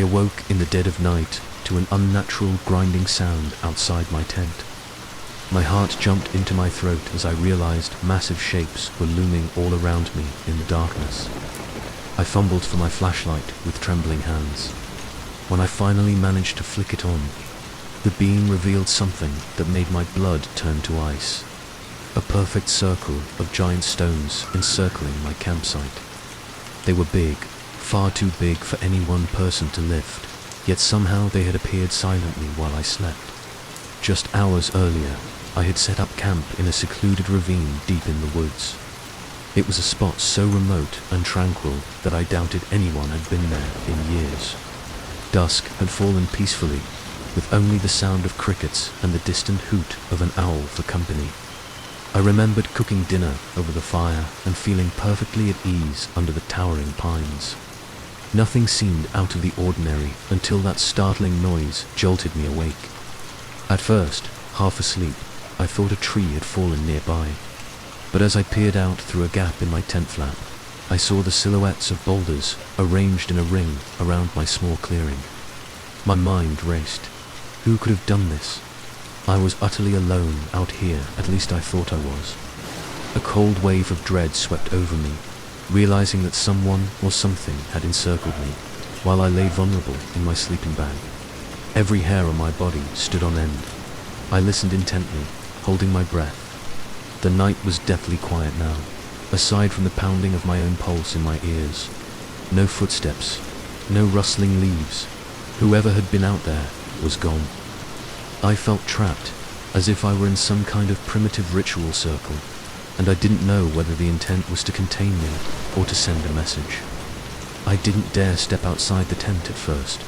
awoke in the dead of night to an unnatural grinding sound outside my tent. My heart jumped into my throat as I realized massive shapes were looming all around me in the darkness. I fumbled for my flashlight with trembling hands. When I finally managed to flick it on, the beam revealed something that made my blood turn to ice. A perfect circle of giant stones encircling my campsite. They were big, far too big for any one person to lift, yet somehow they had appeared silently while I slept. Just hours earlier, I had set up camp in a secluded ravine deep in the woods. It was a spot so remote and tranquil that I doubted anyone had been there in years. Dusk had fallen peacefully, with only the sound of crickets and the distant hoot of an owl for company. I remembered cooking dinner over the fire and feeling perfectly at ease under the towering pines. Nothing seemed out of the ordinary until that startling noise jolted me awake. At first, half asleep, I thought a tree had fallen nearby. But as I peered out through a gap in my tent flap, I saw the silhouettes of boulders arranged in a ring around my small clearing. My mind raced. Who could have done this? I was utterly alone out here, at least I thought I was. A cold wave of dread swept over me, realizing that someone or something had encircled me, while I lay vulnerable in my sleeping bag. Every hair on my body stood on end. I listened intently, holding my breath. The night was deathly quiet now, aside from the pounding of my own pulse in my ears. No footsteps, no rustling leaves. Whoever had been out there was gone. I felt trapped, as if I were in some kind of primitive ritual circle, and I didn't know whether the intent was to contain me or to send a message. I didn't dare step outside the tent at first.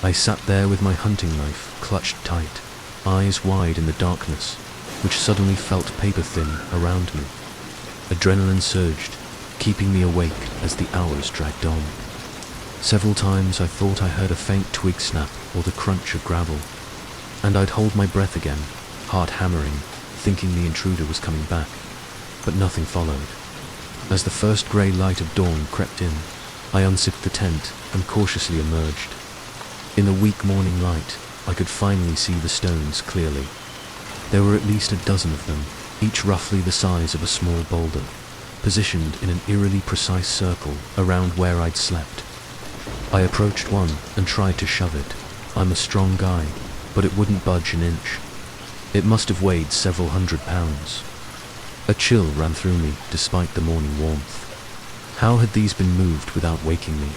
I sat there with my hunting knife clutched tight, eyes wide in the darkness, which suddenly felt paper-thin around me. Adrenaline surged, keeping me awake as the hours dragged on. Several times I thought I heard a faint twig snap or the crunch of gravel, and I'd hold my breath again, heart hammering, thinking the intruder was coming back, but nothing followed. As the first grey light of dawn crept in, I unzipped the tent and cautiously emerged. In the weak morning light, I could finally see the stones clearly. There were at least a dozen of them, each roughly the size of a small boulder, positioned in an eerily precise circle around where I'd slept. I approached one and tried to shove it. I'm a strong guy, but it wouldn't budge an inch. It must have weighed several hundred pounds. A chill ran through me despite the morning warmth. How had these been moved without waking me?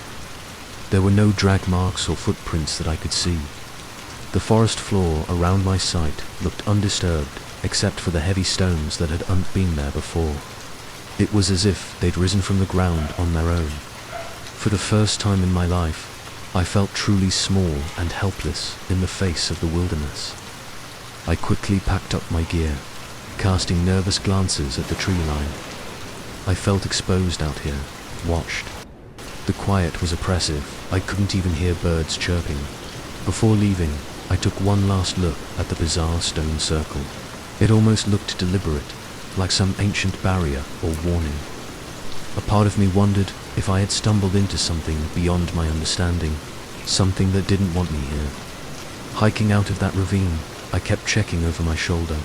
There were no drag marks or footprints that I could see. The forest floor around my site looked undisturbed except for the heavy stones that had been there before. It was as if they'd risen from the ground on their own. For the first time in my life, I felt truly small and helpless in the face of the wilderness. I quickly packed up my gear, casting nervous glances at the tree line. I felt exposed out here, watched. The quiet was oppressive. I couldn't even hear birds chirping. Before leaving, I took one last look at the bizarre stone circle. It almost looked deliberate, like some ancient barrier or warning. A part of me wondered if I had stumbled into something beyond my understanding, something that didn't want me here. Hiking out of that ravine, I kept checking over my shoulder.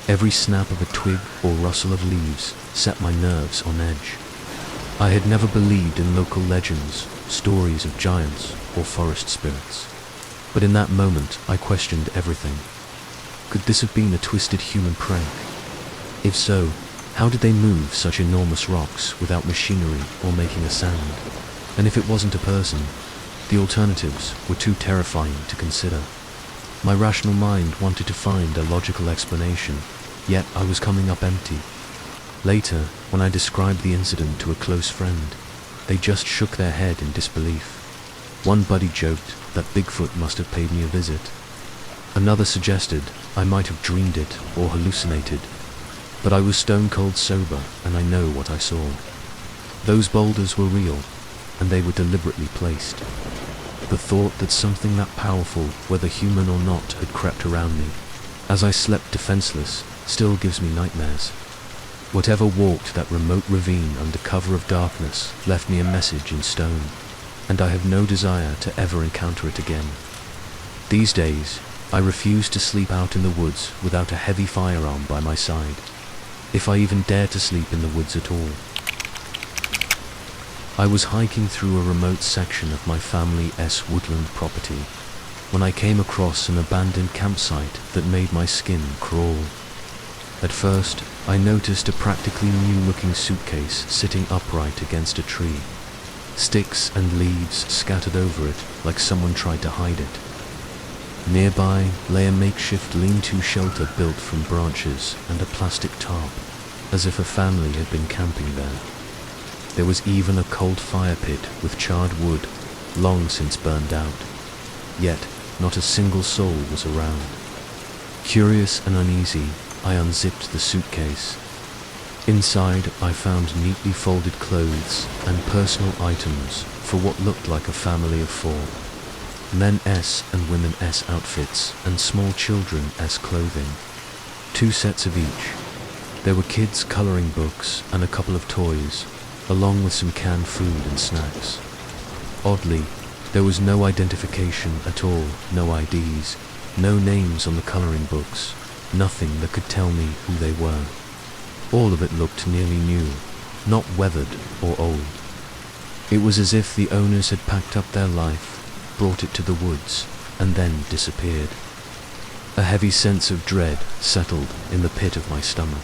Every snap of a twig or rustle of leaves set my nerves on edge. I had never believed in local legends, stories of giants or forest spirits. But in that moment, I questioned everything. Could this have been a twisted human prank? If so, how did they move such enormous rocks without machinery or making a sound? And if it wasn't a person, the alternatives were too terrifying to consider. My rational mind wanted to find a logical explanation, yet I was coming up empty. Later, when I described the incident to a close friend, they just shook their head in disbelief. One buddy joked that Bigfoot must have paid me a visit. Another suggested I might have dreamed it or hallucinated. But I was stone cold sober, and I know what I saw. Those boulders were real, and they were deliberately placed. The thought that something that powerful, whether human or not, had crept around me, as I slept defenseless, still gives me nightmares. Whatever walked that remote ravine under cover of darkness left me a message in stone. and I have no desire to ever encounter it again. These days, I refuse to sleep out in the woods without a heavy firearm by my side, if I even dare to sleep in the woods at all. I was hiking through a remote section of my family's woodland property when I came across an abandoned campsite that made my skin crawl. At first, I noticed a practically new-looking suitcase sitting upright against a tree, sticks and leaves scattered over it like someone tried to hide it. Nearby lay a makeshift lean-to shelter built from branches and a plastic tarp, as if a family had been camping there. There was even a cold fire pit with charred wood, long since burned out. Yet, not a single soul was around. Curious and uneasy, I unzipped the suitcase. Inside, I found neatly folded clothes and personal items for what looked like a family of 4. Men-s and women-s outfits and small children-s clothing. 2 sets of each. There were kids' coloring books and a couple of toys, along with some canned food and snacks. Oddly, there was no identification at all, no IDs, no names on the coloring books, nothing that could tell me who they were. All of it looked nearly new, not weathered or old. It was as if the owners had packed up their life, brought it to the woods, and then disappeared. A heavy sense of dread settled in the pit of my stomach.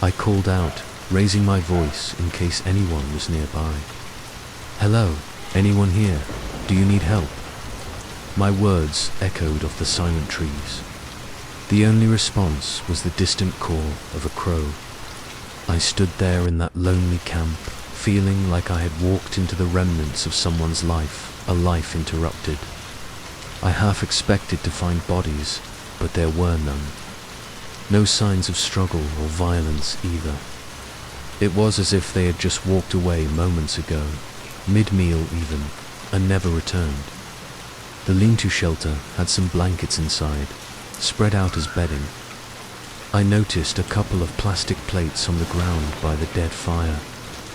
I called out, raising my voice in case anyone was nearby. "Hello, anyone here? Do you need help?" My words echoed off the silent trees. The only response was the distant call of a crow. I stood there in that lonely camp, feeling like I had walked into the remnants of someone's life, a life interrupted. I half expected to find bodies, but there were none. No signs of struggle or violence either. It was as if they had just walked away moments ago, mid-meal even, and never returned. The lean-to shelter had some blankets inside, spread out as bedding. I noticed a couple of plastic plates on the ground by the dead fire,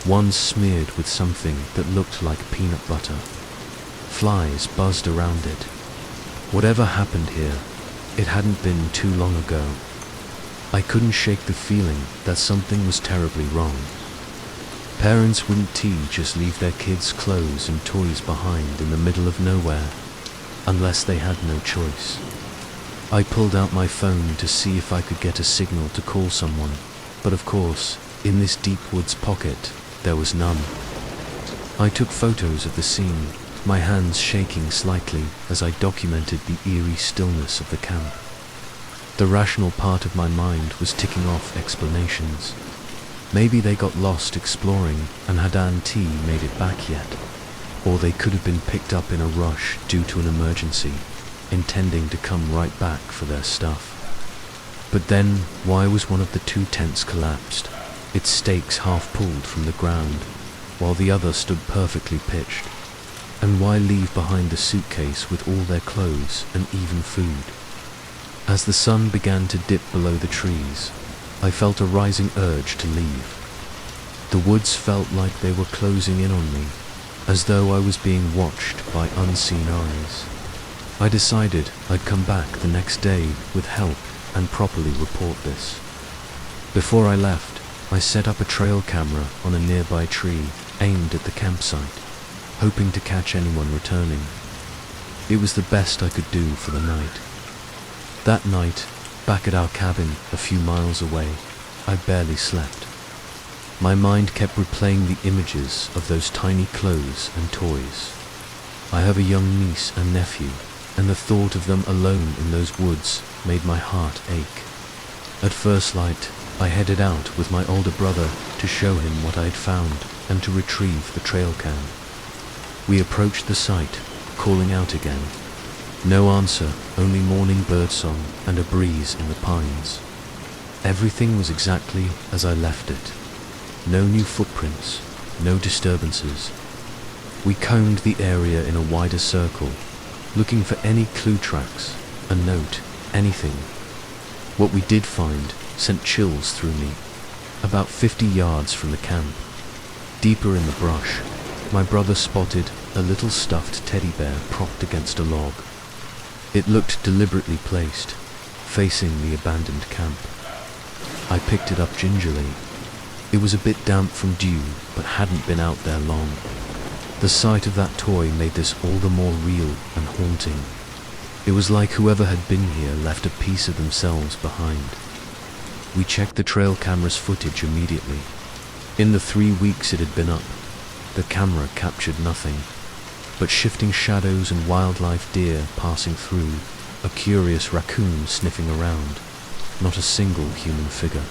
one smeared with something that looked like peanut butter. Flies buzzed around it. Whatever happened here, it hadn't been too long ago. I couldn't shake the feeling that something was terribly wrong. Parents wouldn't just leave their kids' clothes and toys behind in the middle of nowhere, unless they had no choice. I pulled out my phone to see if I could get a signal to call someone, but of course, in this deep woods pocket, there was none. I took photos of the scene, my hands shaking slightly as I documented the eerie stillness of the camp. The rational part of my mind was ticking off explanations. Maybe they got lost exploring and had Auntie made it back yet. Or they could have been picked up in a rush due to an emergency, intending to come right back for their stuff. But then, why was one of the 2 tents collapsed, its stakes half pulled from the ground, while the other stood perfectly pitched? And why leave behind the suitcase with all their clothes and even food? As the sun began to dip below the trees, I felt a rising urge to leave. The woods felt like they were closing in on me, as though I was being watched by unseen eyes. I decided I'd come back the next day with help and properly report this. Before I left, I set up a trail camera on a nearby tree aimed at the campsite, hoping to catch anyone returning. It was the best I could do for the night. That night, back at our cabin a few miles away, I barely slept. My mind kept replaying the images of those tiny clothes and toys. I have a young niece and nephew, and the thought of them alone in those woods made my heart ache. At first light, I headed out with my older brother to show him what I had found and to retrieve the trail cam. We approached the site, calling out again. No answer, only morning birdsong and a breeze in the pines. Everything was exactly as I left it. No new footprints, no disturbances. We combed the area in a wider circle, looking for any clue tracks, a note, anything. What we did find sent chills through me. About 50 yards from the camp, deeper in the brush, my brother spotted a little stuffed teddy bear propped against a log. It looked deliberately placed, facing the abandoned camp. I picked it up gingerly. It was a bit damp from dew, but hadn't been out there long. The sight of that toy made this all the more real and haunting. It was like whoever had been here left a piece of themselves behind. We checked the trail camera's footage immediately. In the 3 weeks it had been up, the camera captured nothing but shifting shadows and wildlife deer passing through, a curious raccoon sniffing around, not a single human figure.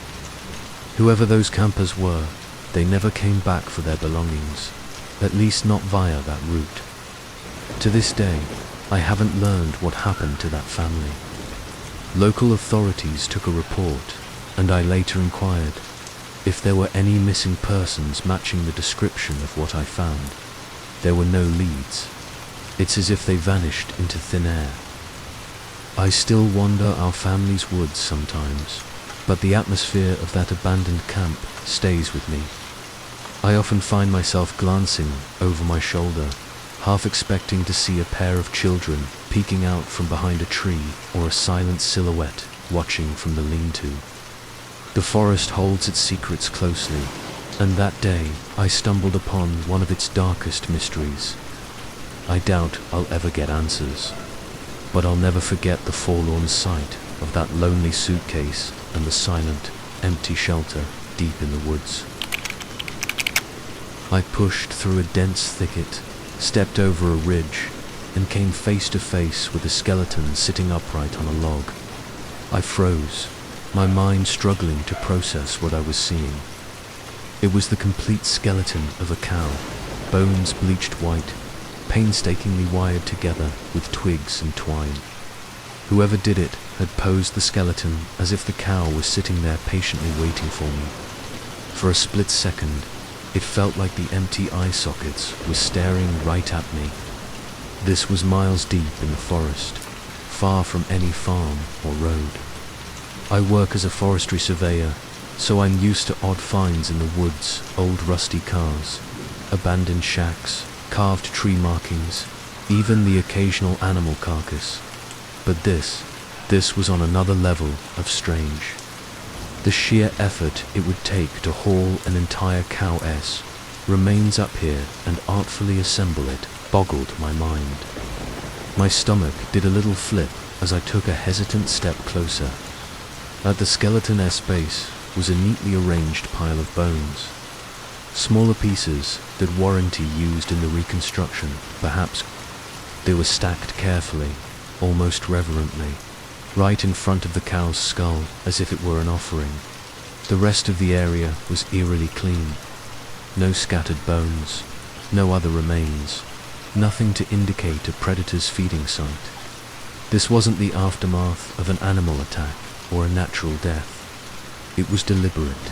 Whoever those campers were, they never came back for their belongings, at least not via that route. To this day, I haven't learned what happened to that family. Local authorities took a report, and I later inquired if there were any missing persons matching the description of what I found. There were no leads. It's as if they vanished into thin air. I still wander our family's woods sometimes, but the atmosphere of that abandoned camp stays with me. I often find myself glancing over my shoulder, half expecting to see a pair of children peeking out from behind a tree or a silent silhouette watching from the lean-to. The forest holds its secrets closely, and that day I stumbled upon one of its darkest mysteries. I doubt I'll ever get answers, but I'll never forget the forlorn sight of that lonely suitcase and the silent, empty shelter deep in the woods. I pushed through a dense thicket, stepped over a ridge, and came face to face with a skeleton sitting upright on a log. I froze, my mind struggling to process what I was seeing. It was the complete skeleton of a cow, bones bleached white, painstakingly wired together with twigs and twine. Whoever did it had posed the skeleton as if the cow was sitting there patiently waiting for me. For a split second, it felt like the empty eye sockets were staring right at me. This was miles deep in the forest, far from any farm or road. I work as a forestry surveyor, so I'm used to odd finds in the woods, old rusty cars, abandoned shacks, carved tree markings, even the occasional animal carcass. But this was on another level of strange. The sheer effort it would take to haul an entire cow-s, remains up here and artfully assemble it, boggled my mind. My stomach did a little flip as I took a hesitant step closer. At the skeleton-s base was a neatly arranged pile of bones. Smaller pieces that warranty used in the reconstruction, perhaps. They were stacked carefully, almost reverently, right in front of the cow's skull, as if it were an offering. The rest of the area was eerily clean. No scattered bones, no other remains, nothing to indicate a predator's feeding site. This wasn't the aftermath of an animal attack or a natural death. It was deliberate.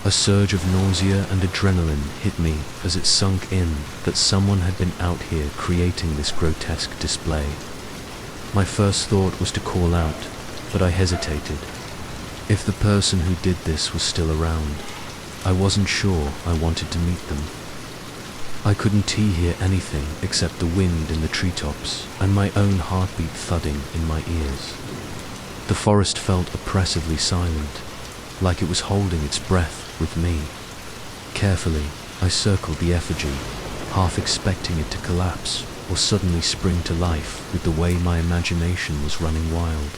A surge of nausea and adrenaline hit me as it sunk in that someone had been out here creating this grotesque display. My first thought was to call out, but I hesitated. If the person who did this was still around, I wasn't sure I wanted to meet them. I couldn't hear anything except the wind in the treetops and my own heartbeat thudding in my ears. The forest felt oppressively silent, like it was holding its breath with me. Carefully, I circled the effigy, half expecting it to collapse or suddenly spring to life with the way my imagination was running wild.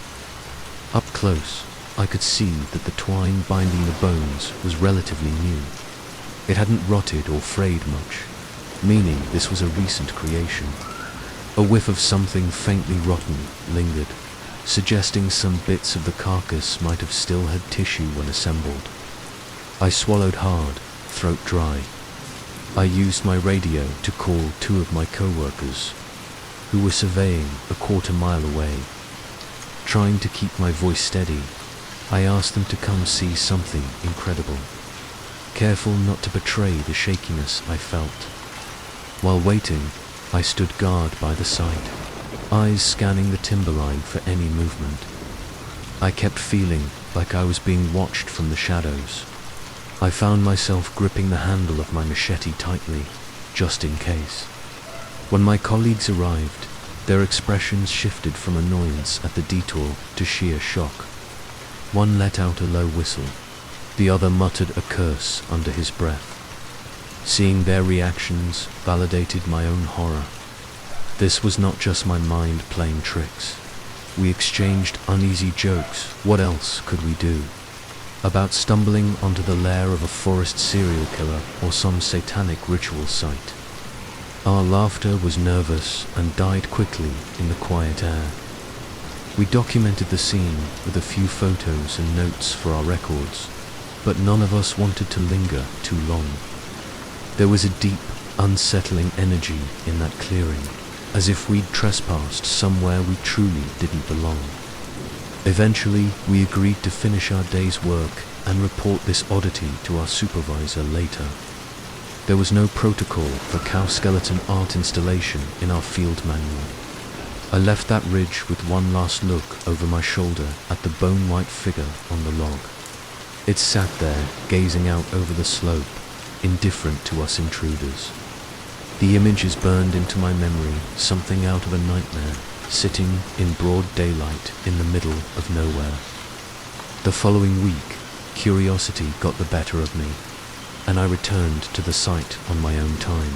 Up close, I could see that the twine binding the bones was relatively new. It hadn't rotted or frayed much, meaning this was a recent creation. A whiff of something faintly rotten lingered, suggesting some bits of the carcass might have still had tissue when assembled. I swallowed hard, throat dry. I used my radio to call 2 of my co-workers, who were surveying a quarter-mile away. Trying to keep my voice steady, I asked them to come see something incredible, careful not to betray the shakiness I felt. While waiting, I stood guard by the site, eyes scanning the timberline for any movement. I kept feeling like I was being watched from the shadows. I found myself gripping the handle of my machete tightly, just in case. When my colleagues arrived, their expressions shifted from annoyance at the detour to sheer shock. One let out a low whistle. The other muttered a curse under his breath. Seeing their reactions validated my own horror. This was not just my mind playing tricks. We exchanged uneasy jokes. What else could we do? About stumbling onto the lair of a forest serial killer or some satanic ritual site. Our laughter was nervous and died quickly in the quiet air. We documented the scene with a few photos and notes for our records, but none of us wanted to linger too long. There was a deep, unsettling energy in that clearing, as if we'd trespassed somewhere we truly didn't belong. Eventually, we agreed to finish our day's work and report this oddity to our supervisor later. There was no protocol for cow skeleton art installation in our field manual. I left that ridge with one last look over my shoulder at the bone-white figure on the log. It sat there, gazing out over the slope, indifferent to us intruders. The image is burned into my memory, something out of a nightmare, sitting in broad daylight in the middle of nowhere. The following week, curiosity got the better of me, and I returned to the site on my own time,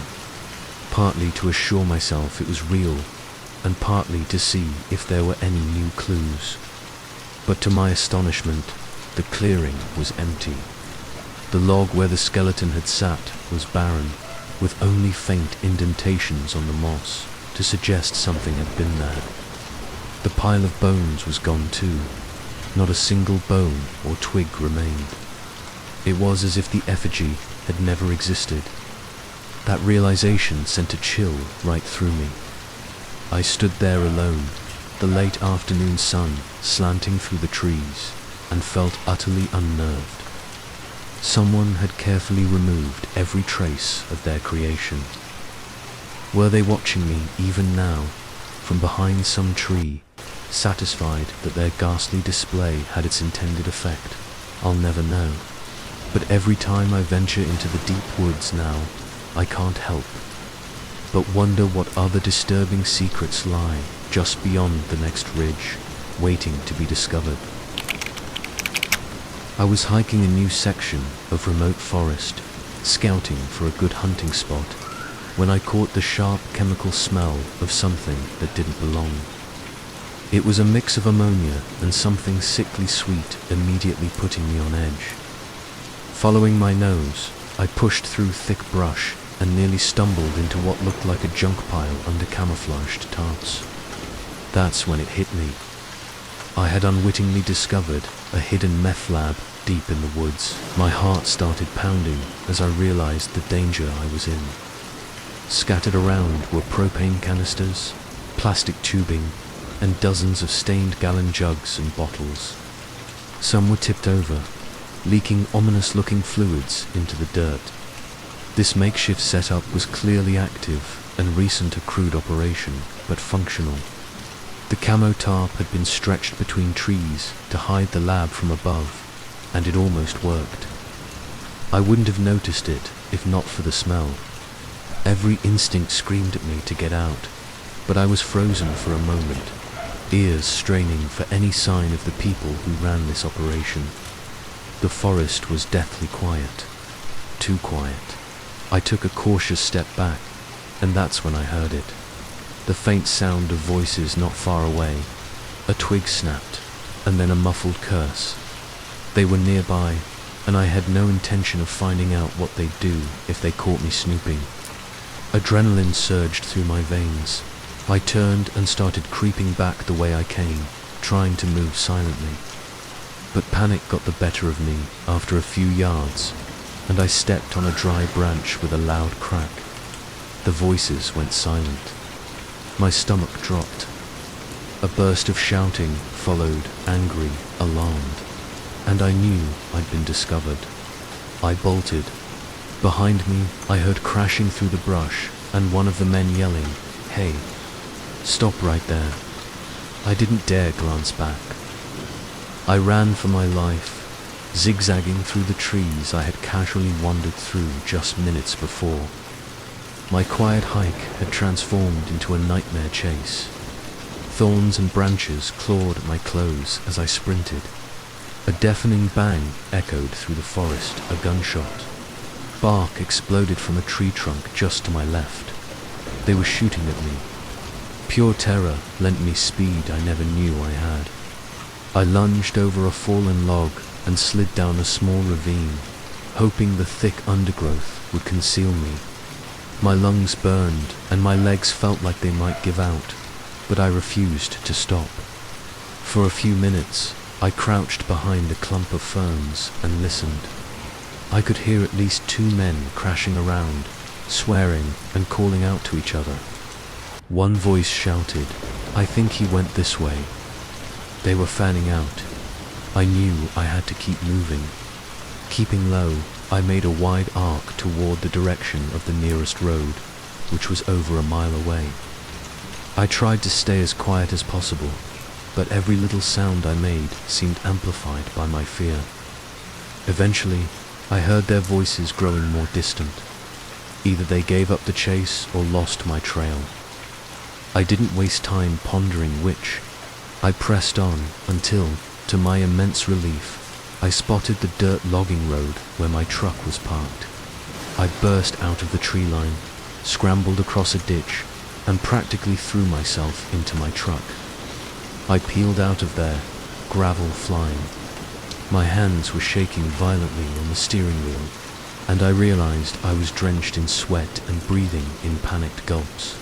partly to assure myself it was real, and partly to see if there were any new clues. But to my astonishment, the clearing was empty. The log where the skeleton had sat was barren, with only faint indentations on the moss to suggest something had been there. The pile of bones was gone too. Not a single bone or twig remained. It was as if the effigy had never existed. That realization sent a chill right through me. I stood there alone, the late afternoon sun slanting through the trees, and felt utterly unnerved. Someone had carefully removed every trace of their creation. Were they watching me even now, from behind some tree, satisfied that their ghastly display had its intended effect? I'll never know. But every time I venture into the deep woods now, I can't help but wonder what other disturbing secrets lie just beyond the next ridge, waiting to be discovered. I was hiking a new section of remote forest, scouting for a good hunting spot, when I caught the sharp chemical smell of something that didn't belong. It was a mix of ammonia and something sickly sweet, immediately putting me on edge. Following my nose, I pushed through thick brush and nearly stumbled into what looked like a junk pile under camouflaged tarps. That's when it hit me. I had unwittingly discovered a hidden meth lab deep in the woods. My heart started pounding as I realized the danger I was in. Scattered around were propane canisters, plastic tubing, and dozens of stained gallon jugs and bottles. Some were tipped over, leaking ominous-looking fluids into the dirt. This makeshift setup was clearly active and recent a crude operation, but functional. The camo tarp had been stretched between trees to hide the lab from above, and it almost worked. I wouldn't have noticed it if not for the smell. Every instinct screamed at me to get out, but I was frozen for a moment, ears straining for any sign of the people who ran this operation. The forest was deathly quiet, too quiet. I took a cautious step back, and that's when I heard it. The faint sound of voices not far away. A twig snapped, and then a muffled curse. They were nearby, and I had no intention of finding out what they'd do if they caught me snooping. Adrenaline surged through my veins. I turned and started creeping back the way I came, trying to move silently. But panic got the better of me after a few yards, and I stepped on a dry branch with a loud crack. The voices went silent. My stomach dropped. A burst of shouting followed, angry, alarmed, and I knew I'd been discovered. I bolted. Behind me, I heard crashing through the brush and one of the men yelling, "Hey, stop right there." I didn't dare glance back. I ran for my life, zigzagging through the trees I had casually wandered through just minutes before. My quiet hike had transformed into a nightmare chase. Thorns and branches clawed at my clothes as I sprinted. A deafening bang echoed through the forest, a gunshot. Bark exploded from a tree trunk just to my left. They were shooting at me. Pure terror lent me speed I never knew I had. I lunged over a fallen log and slid down a small ravine, hoping the thick undergrowth would conceal me. My lungs burned and my legs felt like they might give out, but I refused to stop. For a few minutes, I crouched behind a clump of ferns and listened. I could hear at least 2 men crashing around, swearing and calling out to each other. One voice shouted, "I think he went this way." They were fanning out. I knew I had to keep moving. Keeping low, I made a wide arc toward the direction of the nearest road, which was over a mile away. I tried to stay as quiet as possible, but every little sound I made seemed amplified by my fear. Eventually, I heard their voices growing more distant. Either they gave up the chase or lost my trail. I didn't waste time pondering which. I pressed on until, to my immense relief, I spotted the dirt logging road where my truck was parked. I burst out of the tree line, scrambled across a ditch, and practically threw myself into my truck. I peeled out of there, gravel flying. My hands were shaking violently on the steering wheel, and I realized I was drenched in sweat and breathing in panicked gulps.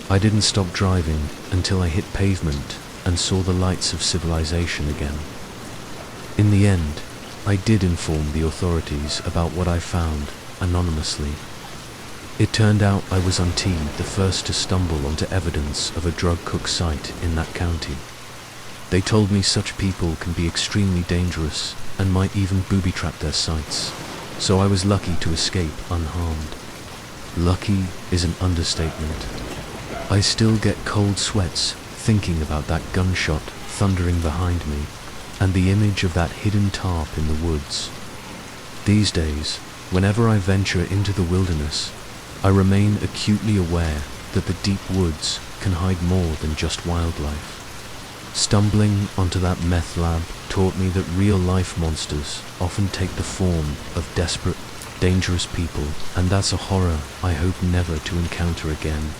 I didn't stop driving until I hit pavement and saw the lights of civilization again. In the end, I did inform the authorities about what I found, anonymously. It turned out I was indeed the first to stumble onto evidence of a drug cook site in that county. They told me such people can be extremely dangerous and might even booby-trap their sites, so I was lucky to escape unharmed. Lucky is an understatement. I still get cold sweats thinking about that gunshot thundering behind me and the image of that hidden tarp in the woods. These days, whenever I venture into the wilderness, I remain acutely aware that the deep woods can hide more than just wildlife. Stumbling onto that meth lab taught me that real-life monsters often take the form of desperate, dangerous people, and that's a horror I hope never to encounter again.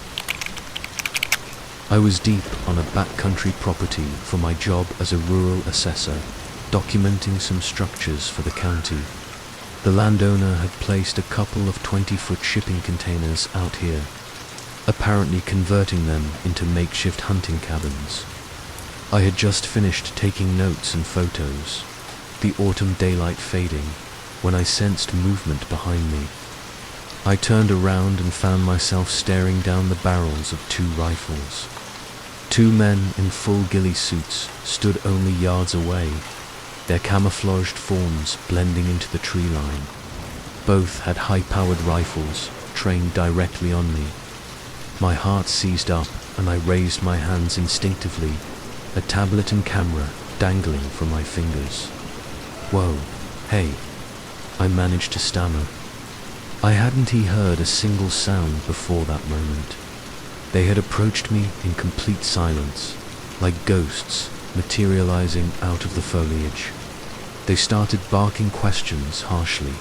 I was deep on a backcountry property for my job as a rural assessor, documenting some structures for the county. The landowner had placed a couple of 20-foot shipping containers out here, apparently converting them into makeshift hunting cabins. I had just finished taking notes and photos, the autumn daylight fading, when I sensed movement behind me. I turned around and found myself staring down the barrels of 2 rifles. 2 men in full ghillie suits stood only yards away, their camouflaged forms blending into the tree line. Both had high-powered rifles trained directly on me. My heart seized up and I raised my hands instinctively, a tablet and camera dangling from my fingers. "Whoa, hey," I managed to stammer. I hadn't heard a single sound before that moment. They had approached me in complete silence, like ghosts materializing out of the foliage. They started barking questions harshly.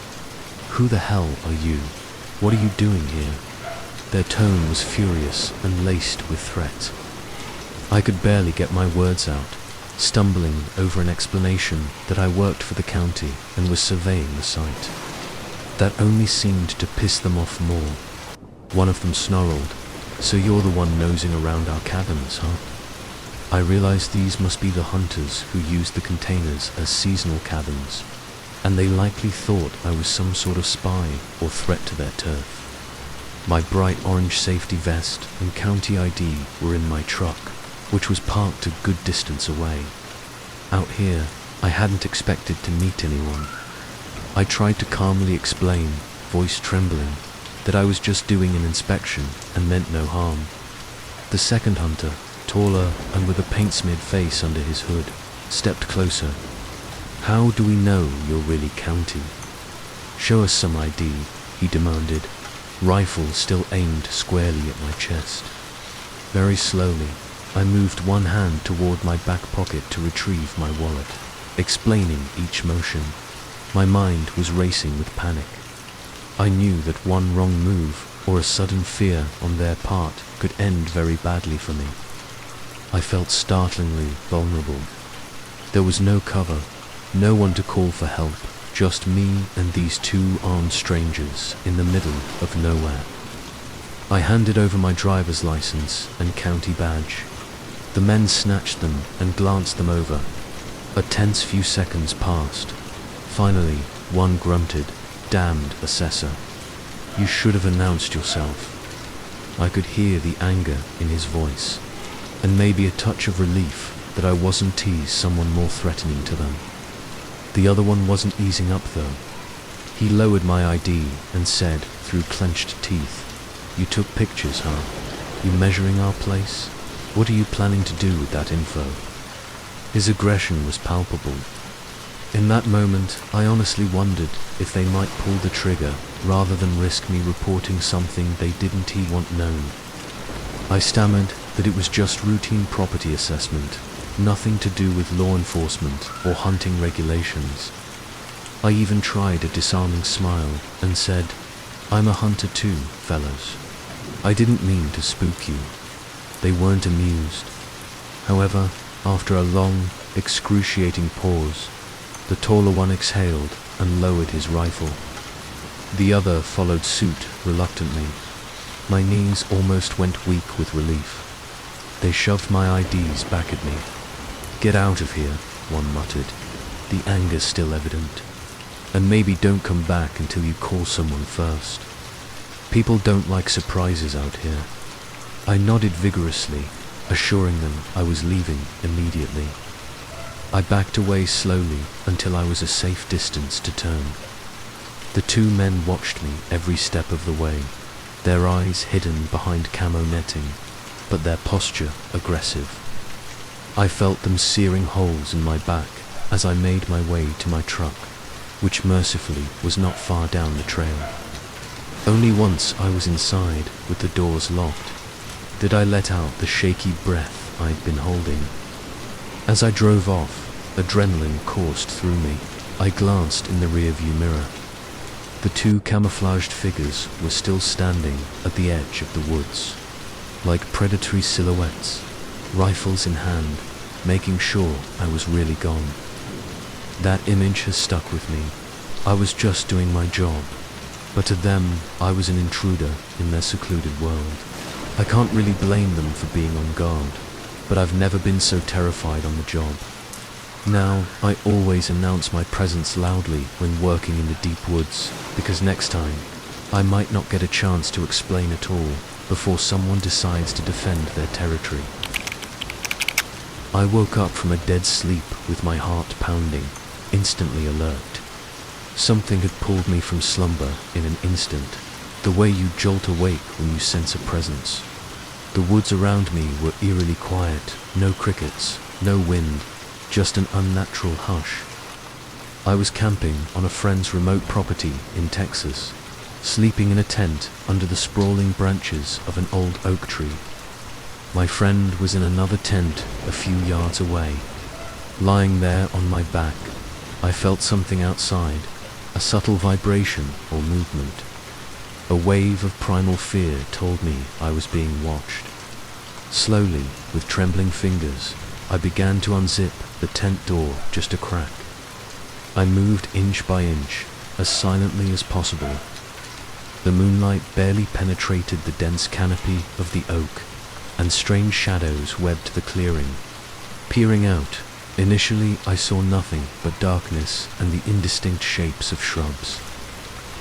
"Who the hell are you? What are you doing here?" Their tone was furious and laced with threat. I could barely get my words out, stumbling over an explanation that I worked for the county and was surveying the site. That only seemed to piss them off more. One of them snarled, "So you're the one nosing around our cabins, huh?" I realized these must be the hunters who used the containers as seasonal cabins, and they likely thought I was some sort of spy or threat to their turf. My bright orange safety vest and county ID were in my truck, which was parked a good distance away. Out here, I hadn't expected to meet anyone. I tried to calmly explain, voice trembling, that I was just doing an inspection and meant no harm. The second hunter, taller and with a paint-smeared face under his hood, stepped closer. "How do we know you're really county? Show us some ID," he demanded. rifle still aimed squarely at my chest. Very slowly, I moved one hand toward my back pocket to retrieve my wallet, explaining each motion. My mind was racing with panic. I knew that one wrong move or a sudden fear on their part could end very badly for me. I felt startlingly vulnerable. There was no cover, no one to call for help, just me and these two armed strangers in the middle of nowhere. I handed over my driver's license and county badge. The men snatched them and glanced them over. A tense few seconds passed. Finally, one grunted, "Damned assessor. You should have announced yourself." I could hear the anger in his voice, and maybe a touch of relief that I wasn't someone more threatening to them. The other one wasn't easing up though. He lowered my ID and said through clenched teeth, "You took pictures, huh? You measuring our place? What are you planning to do with that info?" His aggression was palpable. In that moment, I honestly wondered if they might pull the trigger rather than risk me reporting something they didn't want known. I stammered that it was just routine property assessment, nothing to do with law enforcement or hunting regulations. I even tried a disarming smile and said, "I'm a hunter too, fellows. I didn't mean to spook you." They weren't amused. However, after a long, excruciating pause, the taller one exhaled and lowered his rifle. The other followed suit reluctantly. My knees almost went weak with relief. They shoved my IDs back at me. "Get out of here," one muttered, the anger still evident. "And maybe don't come back until you call someone first. People don't like surprises out here." I nodded vigorously, assuring them I was leaving immediately. I backed away slowly until I was a safe distance to turn. The two men watched me every step of the way, their eyes hidden behind camo netting, but their posture aggressive. I felt them searing holes in my back as I made my way to my truck, which mercifully was not far down the trail. Only once I was inside with the doors locked did I let out the shaky breath I'd been holding. As I drove off, adrenaline coursed through me. I glanced in the rearview mirror. The two camouflaged figures were still standing at the edge of the woods, like predatory silhouettes, rifles in hand, making sure I was really gone. That image has stuck with me. I was just doing my job, but to them, I was an intruder in their secluded world. I can't really blame them for being on guard, but I've never been so terrified on the job. Now, I always announce my presence loudly when working in the deep woods, because next time, I might not get a chance to explain at all before someone decides to defend their territory. I woke up from a dead sleep with my heart pounding, instantly alert. Something had pulled me from slumber in an instant, the way you jolt awake when you sense a presence. The woods around me were eerily quiet, no crickets, no wind, just an unnatural hush. I was camping on a friend's remote property in Texas, sleeping in a tent under the sprawling branches of an old oak tree. My friend was in another tent a few yards away. Lying there on my back, I felt something outside, a subtle vibration or movement. A wave of primal fear told me I was being watched. Slowly, with trembling fingers, I began to unzip the tent door just a crack. I moved inch by inch, as silently as possible. The moonlight barely penetrated the dense canopy of the oak, and strange shadows webbed the clearing. Peering out, initially I saw nothing but darkness and the indistinct shapes of shrubs.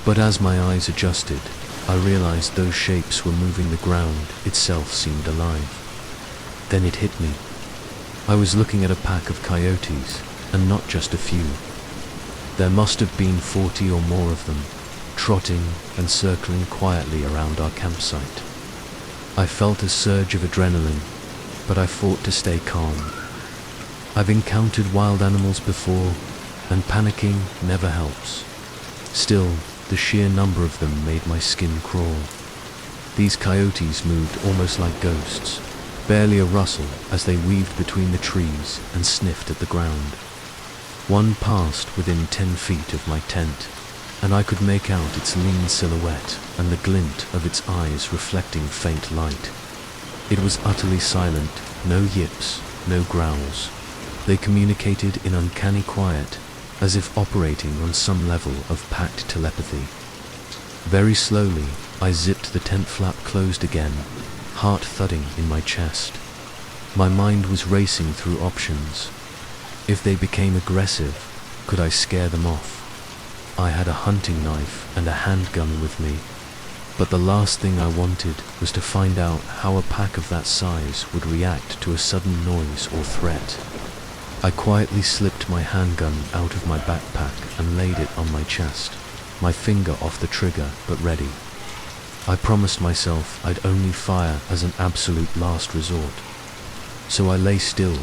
But as my eyes adjusted, I realized those shapes were moving. The ground itself seemed alive. Then it hit me. I was looking at a pack of coyotes, and not just a few. There must have been 40 or more of them, trotting and circling quietly around our campsite. I felt a surge of adrenaline, but I fought to stay calm. I've encountered wild animals before, and panicking never helps. Still, The sheer number of them made my skin crawl. These coyotes moved almost like ghosts, barely a rustle as they weaved between the trees and sniffed at the ground. One passed within 10 feet of my tent, and I could make out its lean silhouette and the glint of its eyes reflecting faint light. It was utterly silent, no yips, no growls. They communicated in uncanny quiet, as if operating on some level of packed telepathy. Very slowly, I zipped the tent flap closed again, heart thudding in my chest. My mind was racing through options. If they became aggressive, could I scare them off? I had a hunting knife and a handgun with me, but the last thing I wanted was to find out how a pack of that size would react to a sudden noise or threat. I quietly slipped my handgun out of my backpack and laid it on my chest, my finger off the trigger but ready. I promised myself I'd only fire as an absolute last resort. So I lay still,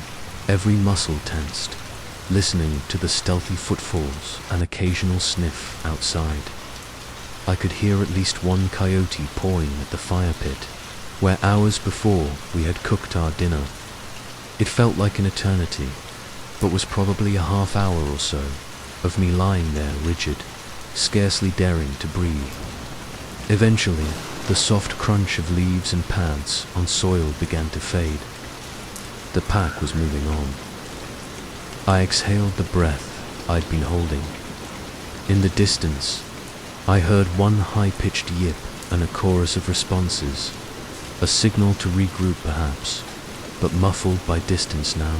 every muscle tensed, listening to the stealthy footfalls and occasional sniff outside. I could hear at least one coyote pawing at the fire pit, where hours before we had cooked our dinner. It felt like an eternity, but was probably a half hour or so of me lying there rigid, scarcely daring to breathe. Eventually, the soft crunch of leaves and pads on soil began to fade. The pack was moving on. I exhaled the breath I'd been holding. In the distance, I heard one high-pitched yip and a chorus of responses, a signal to regroup perhaps, but muffled by distance now.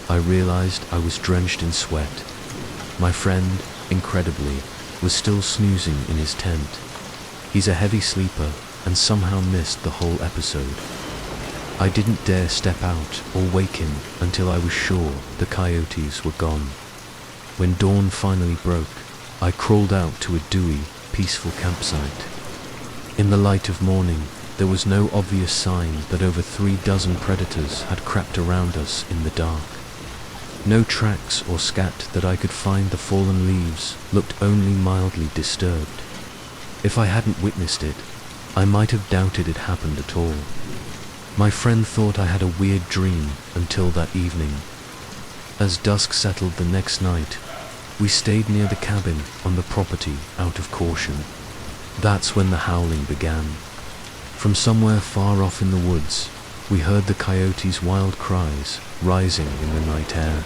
I realized I was drenched in sweat. My friend, incredibly, was still snoozing in his tent. He's a heavy sleeper and somehow missed the whole episode. I didn't dare step out or wake him until I was sure the coyotes were gone. When dawn finally broke, I crawled out to a dewy, peaceful campsite. In the light of morning, there was no obvious sign that over 3 dozen predators had crept around us in the dark. No tracks or scat that I could find. The fallen leaves looked only mildly disturbed. If I hadn't witnessed it, I might have doubted it happened at all. My friend thought I had a weird dream until that evening. As dusk settled the next night, we stayed near the cabin on the property out of caution. That's when the howling began. From somewhere far off in the woods, we heard the coyotes' wild cries rising in the night air.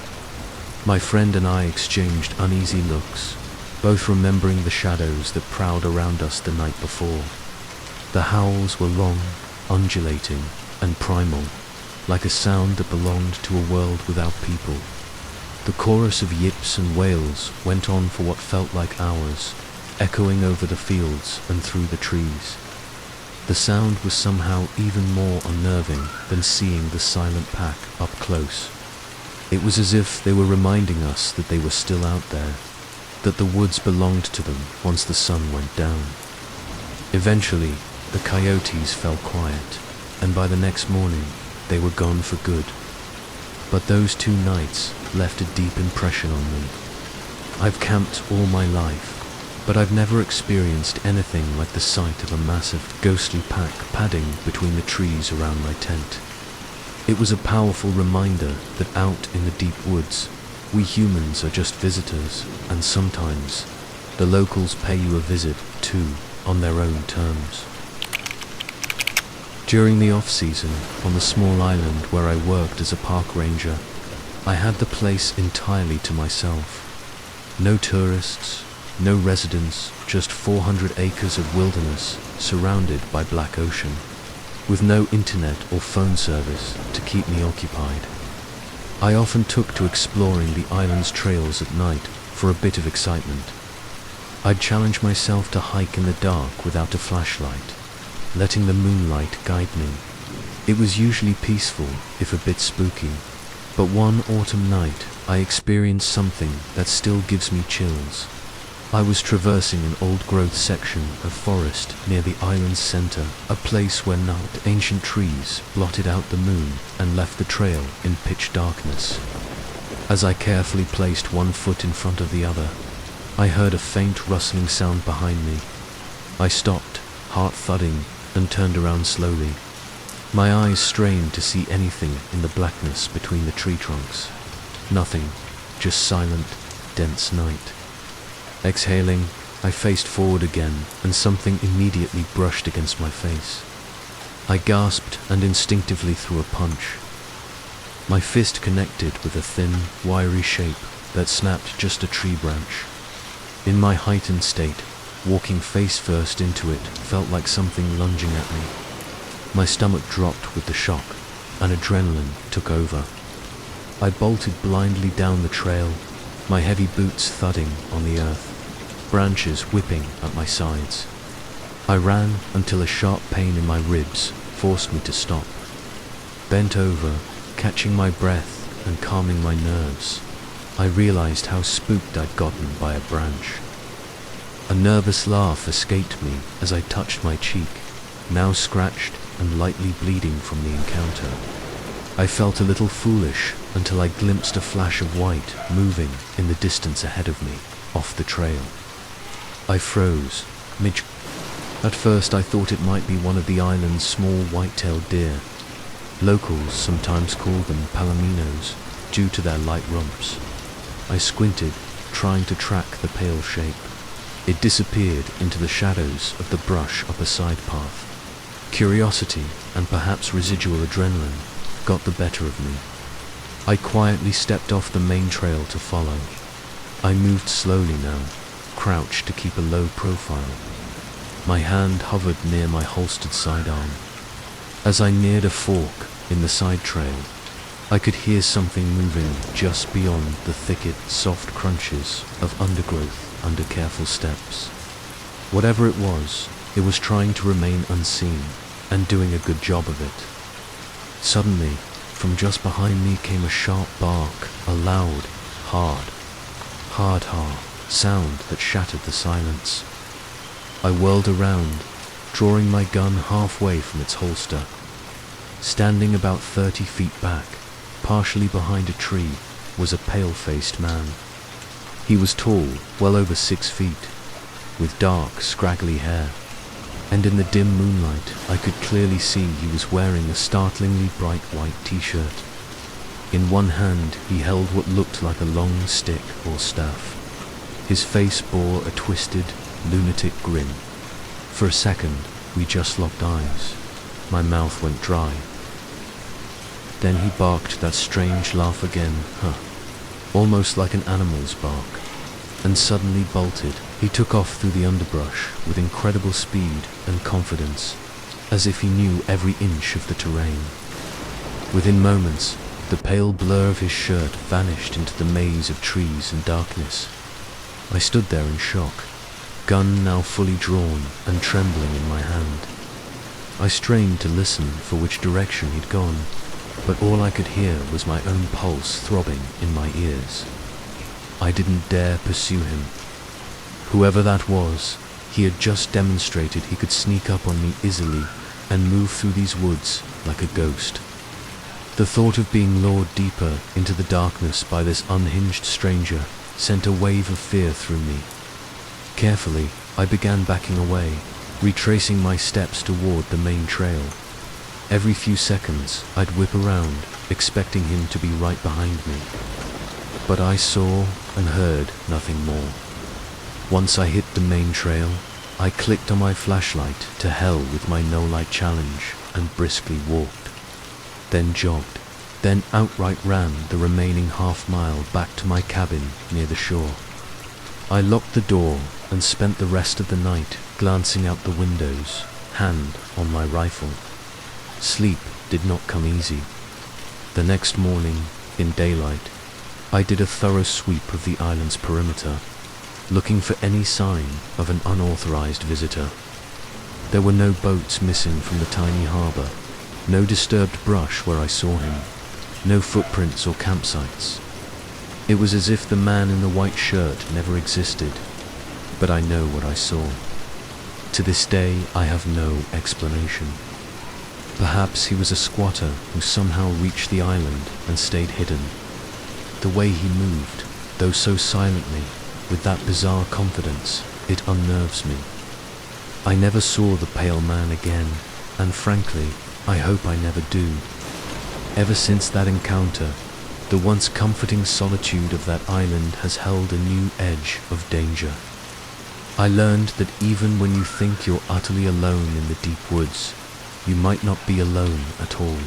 My friend and I exchanged uneasy looks, both remembering the shadows that prowled around us the night before. The howls were long, undulating, and primal, like a sound that belonged to a world without people. The chorus of yips and wails went on for what felt like hours, echoing over the fields and through the trees. The sound was somehow even more unnerving than seeing the silent pack up close. It was as if they were reminding us that they were still out there, that the woods belonged to them once the sun went down. Eventually, the coyotes fell quiet, and by the next morning, they were gone for good. But those 2 nights left a deep impression on me. I've camped all my life, but I've never experienced anything like the sight of a massive, ghostly pack padding between the trees around my tent. It was a powerful reminder that out in the deep woods, we humans are just visitors, and sometimes the locals pay you a visit too, on their own terms. During the off-season, on the small island where I worked as a park ranger, I had the place entirely to myself. No tourists, no residents, just 400 acres of wilderness surrounded by black ocean, with no internet or phone service to keep me occupied. I often took to exploring the island's trails at night for a bit of excitement. I'd challenge myself to hike in the dark without a flashlight, letting the moonlight guide me. It was usually peaceful, if a bit spooky, but one autumn night I experienced something that still gives me chills. I was traversing an old-growth section of forest near the island's center, a place where gnarled ancient trees blotted out the moon and left the trail in pitch darkness. As I carefully placed one foot in front of the other, I heard a faint rustling sound behind me. I stopped, heart thudding, and turned around slowly. My eyes strained to see anything in the blackness between the tree trunks. Nothing, just silent, dense night. Exhaling, I faced forward again, and something immediately brushed against my face. I gasped and instinctively threw a punch. My fist connected with a thin, wiry shape that snapped just a tree branch. In my heightened state, walking face first into it felt like something lunging at me. My stomach dropped with the shock, and adrenaline took over. I bolted blindly down the trail, my heavy boots thudding on the earth, branches whipping at my sides. I ran until a sharp pain in my ribs forced me to stop. Bent over, catching my breath and calming my nerves, I realized how spooked I'd gotten by a branch. A nervous laugh escaped me as I touched my cheek, now scratched and lightly bleeding from the encounter. I felt a little foolish until I glimpsed a flash of white moving in the distance ahead of me, off the trail. I froze, At first I thought it might be one of the island's small white-tailed deer. Locals sometimes call them palominos, due to their light rumps. I squinted, trying to track the pale shape. It disappeared into the shadows of the brush up a side path. Curiosity, and perhaps residual adrenaline, got the better of me. I quietly stepped off the main trail to follow. I moved slowly now, crouched to keep a low profile. My hand hovered near my holstered sidearm. As I neared a fork in the side trail, I could hear something moving just beyond the thicket, soft crunches of undergrowth under careful steps. Whatever it was trying to remain unseen and doing a good job of it. Suddenly, from just behind me came a sharp bark, a loud, hard sound that shattered the silence. I whirled around, drawing my gun halfway from its holster. Standing about 30 feet back, partially behind a tree, was a pale-faced man. He was tall, well over 6 feet, with dark, scraggly hair, and in the dim moonlight I could clearly see he was wearing a startlingly bright white t-shirt. In one hand he held what looked like a long stick or staff. His face bore a twisted, lunatic grin. For a second we just locked eyes. My mouth went dry. Then he barked that strange laugh again, almost like an animal's bark, and suddenly bolted. He took off through the underbrush with incredible speed and confidence, as if he knew every inch of the terrain. Within moments, the pale blur of his shirt vanished into the maze of trees and darkness. I stood there in shock, gun now fully drawn and trembling in my hand. I strained to listen for which direction he'd gone, but all I could hear was my own pulse throbbing in my ears. I didn't dare pursue him. Whoever that was, he had just demonstrated he could sneak up on me easily and move through these woods like a ghost. The thought of being lured deeper into the darkness by this unhinged stranger sent a wave of fear through me. Carefully, I began backing away, retracing my steps toward the main trail. Every few seconds, I'd whip around, expecting him to be right behind me. But I saw and heard nothing more. Once I hit the main trail, I clicked on my flashlight to hell with my no-light challenge and briskly walked. Then jogged, then outright ran the remaining half-mile back to my cabin near the shore. I locked the door and spent the rest of the night glancing out the windows, hand on my rifle. Sleep did not come easy. The next morning, in daylight, I did a thorough sweep of the island's perimeter, looking for any sign of an unauthorized visitor. There were no boats missing from the tiny harbor, no disturbed brush where I saw him, no footprints or campsites. It was as if the man in the white shirt never existed, but I know what I saw. To this day, I have no explanation. Perhaps he was a squatter who somehow reached the island and stayed hidden. The way he moved, though so silently, with that bizarre confidence, it unnerves me. I never saw the pale man again, and frankly, I hope I never do. Ever since that encounter, the once comforting solitude of that island has held a new edge of danger. I learned that even when you think you're utterly alone in the deep woods, you might not be alone at all.